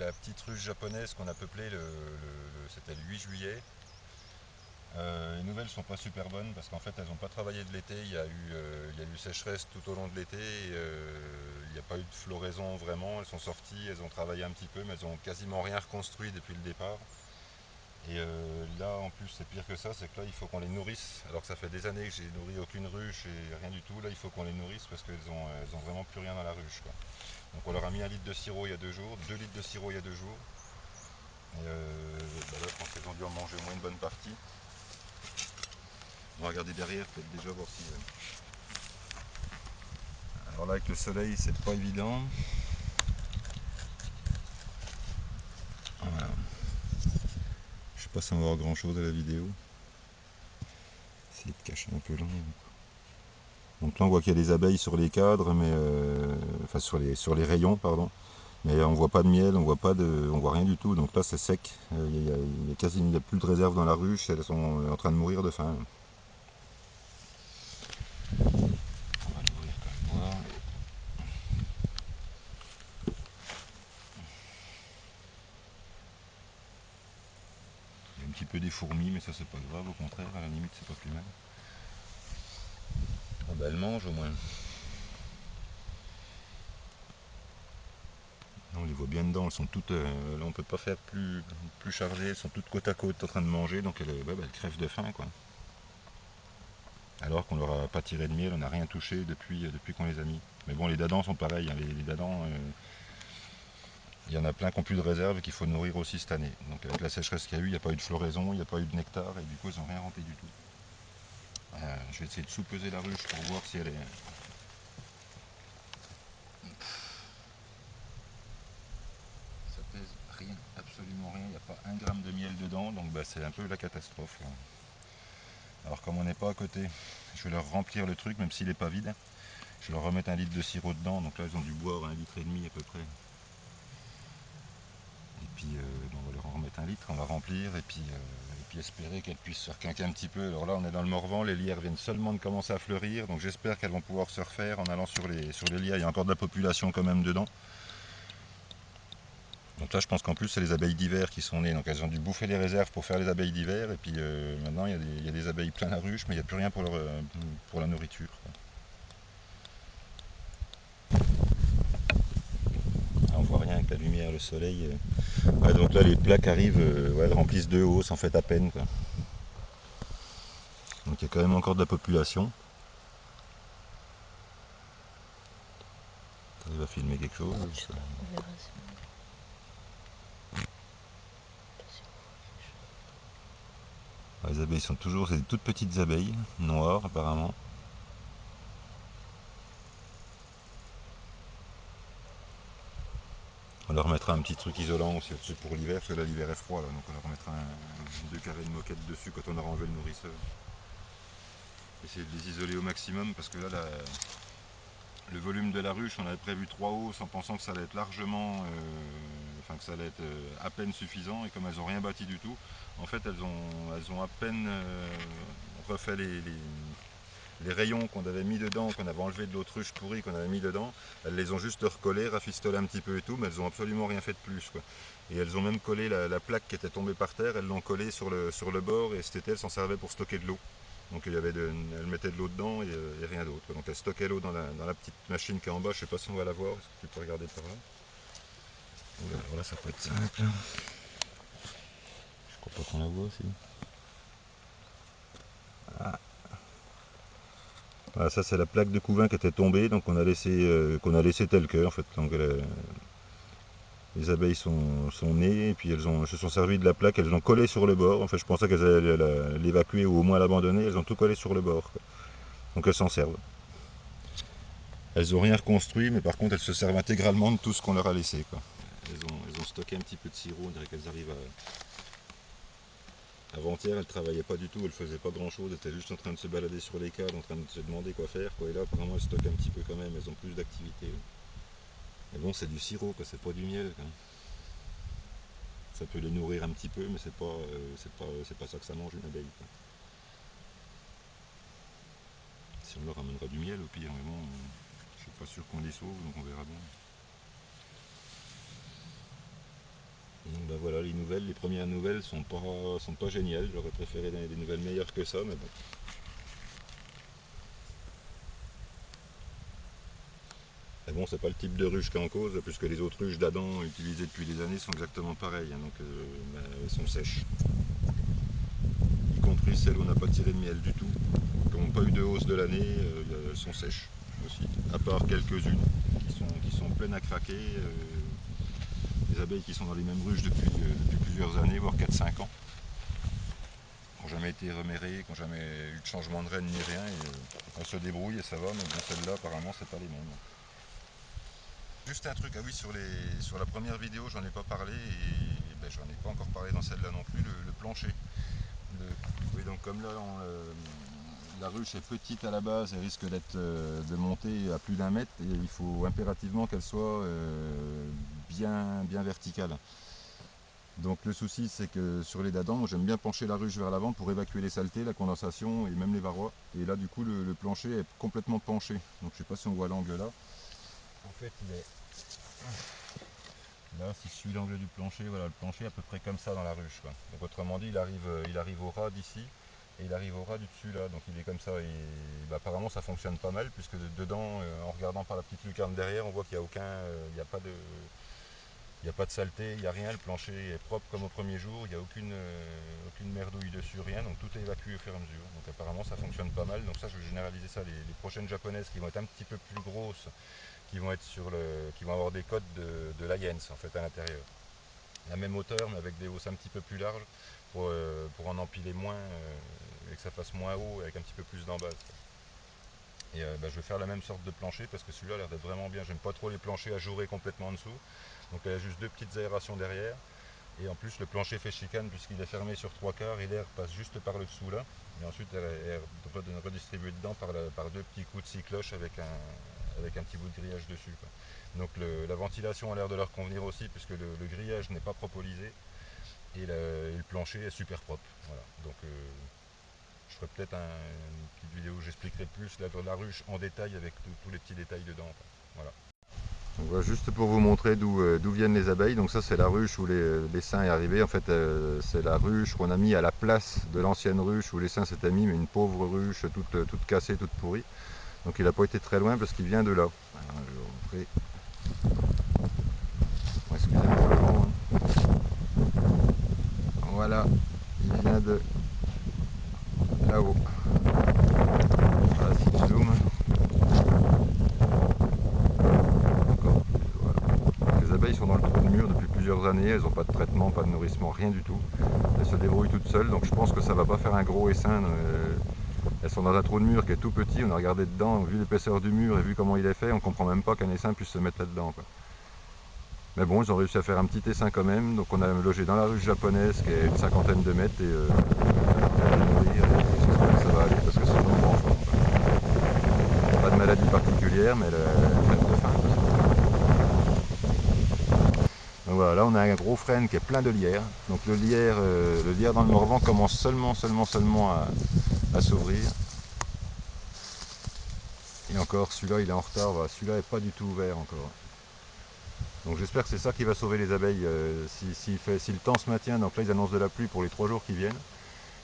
la petite ruche japonaise qu'on a peuplée, c'était le 8 juillet. Les nouvelles sont pas super bonnes parce qu'en fait elles n'ont pas travaillé de l'été, il y a eu sécheresse tout au long de l'été, il n'y a pas eu de floraison vraiment, elles sont sorties, elles ont travaillé un petit peu mais elles ont quasiment rien reconstruit depuis le départ. Et là en plus c'est pire que ça, c'est que là il faut qu'on les nourrisse, alors que ça fait des années que j'ai nourri aucune ruche et rien du tout, là il faut qu'on les nourrisse parce elles ont vraiment plus rien dans la ruche, quoi. Donc on leur a mis 1 litre de sirop il y a 2 jours, 2 litres de sirop il y a 2 jours. Et là, je pense qu'elles ont dû en manger au moins une bonne partie. On va regarder derrière, peut-être déjà voir si. Alors là, avec le soleil, c'est pas évident. Voilà. Je sais pas si on va voir grand chose à la vidéo. Essayer de cacher un peu là. Donc là, on voit qu'il y a des abeilles sur les cadres, mais enfin sur les rayons, pardon. Mais on voit pas de miel, on voit rien du tout. Donc là, c'est sec. Il y a plus de réserve dans la ruche. Elles sont en train de mourir de faim. On va l'ouvrir comme moi. Il y a un petit peu des fourmis, mais ça c'est pas grave, au contraire, à la limite c'est pas plus mal. Ah bah elles mangent au moins. Là, on les voit bien dedans, elles sont toutes. Là on peut pas faire plus chargées, elles sont toutes côte à côte en train de manger, donc elles crèvent de faim quoi. Alors qu'on leur a pas tiré de miel, on n'a rien touché depuis qu'on les a mis. Mais bon, les dadans sont pareils, hein, les dadans, il y en a plein qui n'ont plus de réserve et qu'il faut nourrir aussi cette année. Donc avec la sécheresse qu'il y a eu, il n'y a pas eu de floraison, il n'y a pas eu de nectar et du coup ils n'ont rien rempli du tout. Je vais essayer de sous-peser la ruche pour voir si elle est. Ça pèse rien, absolument rien, il n'y a pas 1 gramme de miel dedans, donc c'est un peu la catastrophe. Alors comme on n'est pas à côté, je vais leur remplir le truc, même s'il n'est pas vide. Je vais leur remettre 1 litre de sirop dedans, donc là ils ont dû boire 1,5 litre à peu près. Et puis on va leur en remettre 1 litre, on va remplir et puis espérer qu'elles puissent se faire quinquer un petit peu. Alors là on est dans le Morvan, les lierres viennent seulement de commencer à fleurir, donc j'espère qu'elles vont pouvoir se refaire en allant sur les lierres, il y a encore de la population quand même dedans. Donc là je pense qu'en plus c'est les abeilles d'hiver qui sont nées, donc elles ont dû bouffer les réserves pour faire les abeilles d'hiver, et puis maintenant il y a des abeilles plein la ruche, mais il n'y a plus rien pour la nourriture, quoi. Là, on voit rien avec la lumière, le soleil. Ouais, donc là les plaques arrivent, ouais, elles remplissent de hausse en fait à peine, quoi. Donc il y a quand même encore de la population. Il va filmer quelque chose. On verra ça. Les abeilles sont toujours, c'est des toutes petites abeilles, noires apparemment. On leur mettra un petit truc isolant aussi au-dessus pour l'hiver, parce que là l'hiver est froid, là, donc on leur mettra 2 carrés de moquette dessus quand on aura enlevé le nourrisseur. Essayer de les isoler au maximum, parce que là le volume de la ruche, on avait prévu 3 hausses en pensant que ça allait être largement, enfin que ça allait être à peine suffisant, et comme elles n'ont rien bâti du tout, en fait elles ont à peine refait les rayons qu'on avait mis dedans, qu'on avait enlevé de l'autre ruche pourrie qu'on avait mis dedans, elles les ont juste recollés, rafistolés un petit peu et tout, mais elles ont absolument rien fait de plus, quoi. Et elles ont même collé la plaque qui était tombée par terre, elles l'ont collée sur le bord, et cet été elles s'en servaient pour stocker de l'eau. Donc elles mettaient de l'eau dedans et rien d'autre. Donc elles stockaient l'eau dans la petite machine qui est en bas, je sais pas si on va la voir, est-ce que tu peux regarder par là? Oula, alors là ça peut être simple. Je crois pas qu'on la voit aussi. Ah. Voilà, ça c'est la plaque de couvain qui était tombée, donc qu'on a laissé tel que en fait. Donc les abeilles sont nées et puis elles se sont servies de la plaque, elles ont collé sur le bord. En fait, je pensais qu'elles allaient l'évacuer ou au moins l'abandonner, elles ont tout collé sur le bord, quoi. Donc elles s'en servent. Elles n'ont rien reconstruit, mais par contre elles se servent intégralement de tout ce qu'on leur a laissé, quoi. Elles ont stocké un petit peu de sirop, on dirait qu'elles arrivent à. Avant-hier, elles travaillaient pas du tout, elles faisaient pas grand-chose, elles étaient juste en train de se balader sur les cadres, en train de se demander quoi faire, quoi. Et là, apparemment, elles stockent un petit peu quand même, elles ont plus d'activité. Mais bon, c'est du sirop, quoi, c'est pas du miel, quoi. Ça peut les nourrir un petit peu, mais c'est pas ça que ça mange une abeille, quoi. Si on leur ramènera du miel, au pire, mais bon, je suis pas sûr qu'on les sauve, donc on verra bien. ben voilà, les premières nouvelles sont pas géniales. J'aurais préféré des nouvelles meilleures que ça, mais bon. Mais bon, c'est pas le type de ruche qui est en cause, puisque les autres ruches d'Adam utilisées depuis des années sont exactement pareilles, hein, donc ben, elles sont sèches. Y compris celles où on n'a pas tiré de miel du tout, qui n'ont pas eu de hausse de l'année, elles sont sèches aussi. À part quelques-unes qui sont pleines à craquer. Des abeilles qui sont dans les mêmes ruches depuis plusieurs années, voire 4-5 ans, qui n'ont jamais été remérées, qui n'ont jamais eu de changement de reine ni rien, et elles se débrouillent et ça va, mais bon, celles-là apparemment c'est pas les mêmes. Juste un truc, ah oui, sur la première vidéo j'en ai pas parlé, et ben, j'en ai pas encore parlé dans celle-là non plus, le plancher. Oui, donc comme là la ruche est petite à la base et risque de monter à plus d'1 mètre, et il faut impérativement qu'elle soit bien verticale. Donc le souci c'est que sur les dadans, j'aime bien pencher la ruche vers l'avant pour évacuer les saletés, la condensation et même les varrois. Et là du coup le plancher est complètement penché. Donc je sais pas si on voit l'angle là. En fait il est là, si je suis l'angle du plancher, voilà, le plancher est à peu près comme ça dans la ruche, quoi. Donc autrement dit il arrive au ras d'ici et il arrive au ras du dessus là. Donc il est comme ça et bah, apparemment ça fonctionne pas mal puisque dedans, en regardant par la petite lucarne derrière, on voit qu'il n'y a il n'y a pas de. Il n'y a pas de saleté, il n'y a rien, le plancher est propre comme au premier jour, il n'y a aucune merdouille dessus, rien, donc tout est évacué au fur et à mesure. Donc apparemment ça fonctionne pas mal, donc ça je vais généraliser ça. Les prochaines japonaises qui vont être un petit peu plus grosses, qui vont être qui vont avoir des codes de l'Ayens en fait à l'intérieur. La même hauteur mais avec des hausses un petit peu plus larges pour en empiler moins et que ça fasse moins haut avec un petit peu plus d'embase. Et bah, je vais faire la même sorte de plancher parce que celui-là a l'air d'être vraiment bien. J'aime pas trop les planchers ajourés complètement en dessous. Donc il y a juste 2 petites aérations derrière. Et en plus le plancher fait chicane puisqu'il est fermé sur 3/4 et l'air passe juste par le dessous là. Et ensuite elle est redistribuée dedans par 2 petits coups de scie cloche avec un petit bout de grillage dessus, quoi. Donc la ventilation a l'air de leur convenir aussi puisque le grillage n'est pas propolisé et le plancher est super propre. Voilà. Donc je ferai peut-être une petite vidéo où j'expliquerai plus la ruche en détail avec tous les petits détails dedans, quoi. Voilà. Donc voilà, juste pour vous montrer d'où viennent les abeilles. Donc ça c'est la ruche où l'essaim est arrivé. En fait c'est la ruche qu'on a mis à la place de l'ancienne ruche où l'essaim s'était mis, mais une pauvre ruche toute cassée, toute pourrie. Donc il n'a pas été très loin parce qu'il vient de là. Alors, je vais vous montrer. Bon, excusez-moi le vent, hein. Voilà, il vient de là-haut. Voilà, si je zoome. Voilà. Les abeilles sont dans le trou de mur depuis plusieurs années, elles n'ont pas de traitement, pas de nourrissement, rien du tout. Elles se débrouillent toutes seules, donc je pense que ça va pas faire un gros essaim. Elles sont dans un trou de mur qui est tout petit, on a regardé dedans, vu l'épaisseur du mur et vu comment il est fait, on comprend même pas qu'un essaim puisse se mettre là-dedans, quoi. Mais bon, ils ont réussi à faire un petit essaim quand même, donc on a logé dans la ruche japonaise qui est une 50aine de mètres et on va les nourrir et j'espère que ça va aller parce que sinon on va en fond, quoi. Pas de maladie particulière, mais elle crève de faim, de toute façon. Donc voilà, là on a un gros frêne qui est plein de lierre. Donc le lierre dans le Morvan commence seulement à s'ouvrir. Et encore, celui-là il est en retard, voilà. Celui-là n'est pas du tout ouvert encore. Donc j'espère que c'est ça qui va sauver les abeilles si le temps se maintient. Donc là ils annoncent de la pluie pour les 3 jours qui viennent.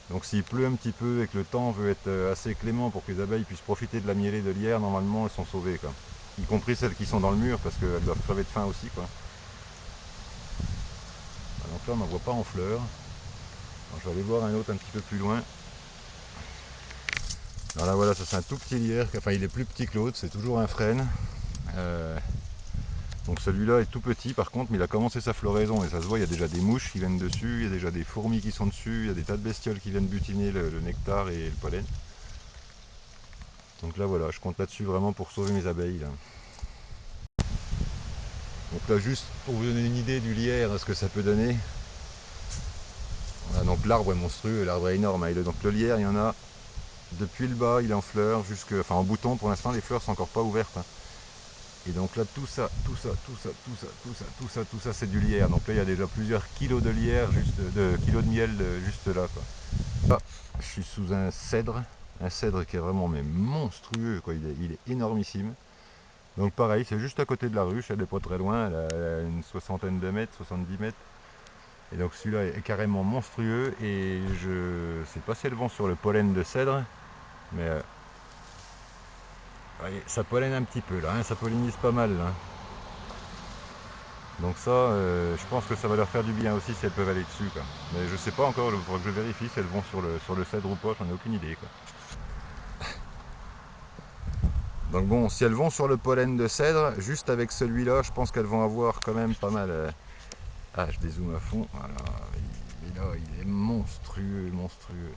Donc s'il pleut un petit peu et que le temps veut être assez clément pour que les abeilles puissent profiter de la mielée de lierre, normalement elles sont sauvées, quoi. Y compris celles qui sont dans le mur parce qu'elles doivent crever de faim aussi, quoi. Donc là on n'en voit pas en fleurs. Alors, je vais aller voir un autre un petit peu plus loin. Alors là voilà, ça c'est un tout petit lierre, enfin il est plus petit que l'autre, c'est toujours un frêne. Donc celui-là est tout petit par contre, mais il a commencé sa floraison et ça se voit, il y a déjà des mouches qui viennent dessus, il y a déjà des fourmis qui sont dessus, il y a des tas de bestioles qui viennent butiner le nectar et le pollen. Donc là voilà, je compte là-dessus vraiment pour sauver mes abeilles, là. Donc là juste pour vous donner une idée du lierre, ce que ça peut donner. Voilà, donc l'arbre est monstrueux, l'arbre est énorme, hein. Donc le lierre il y en a depuis le bas, il est en fleurs, enfin en bouton pour l'instant, les fleurs sont encore pas ouvertes, hein. Et donc là tout ça, c'est du lierre. Donc là il y a déjà plusieurs kilos de lierre, kilos de miel juste là, quoi. Là, je suis sous un cèdre qui est vraiment mais monstrueux, quoi. Il est énormissime. Donc pareil, c'est juste à côté de la ruche, elle n'est pas très loin, elle a une 60aine de mètres, 70 mètres. Et donc celui-là est carrément monstrueux et je sais pas si elles vont sur le pollen de cèdre, mais voyez, ça pollène un petit peu là, hein, ça pollinise pas mal là. Donc ça, je pense que ça va leur faire du bien aussi si elles peuvent aller dessus, quoi. Mais je sais pas encore, il faudra que je vérifie si elles vont sur le cèdre ou pas, j'en ai aucune idée, quoi. Donc bon, si elles vont sur le pollen de cèdre, juste avec celui-là, je pense qu'elles vont avoir quand même pas mal. Ah, je dézoome à fond. Voilà, il est là, il est monstrueux, monstrueux.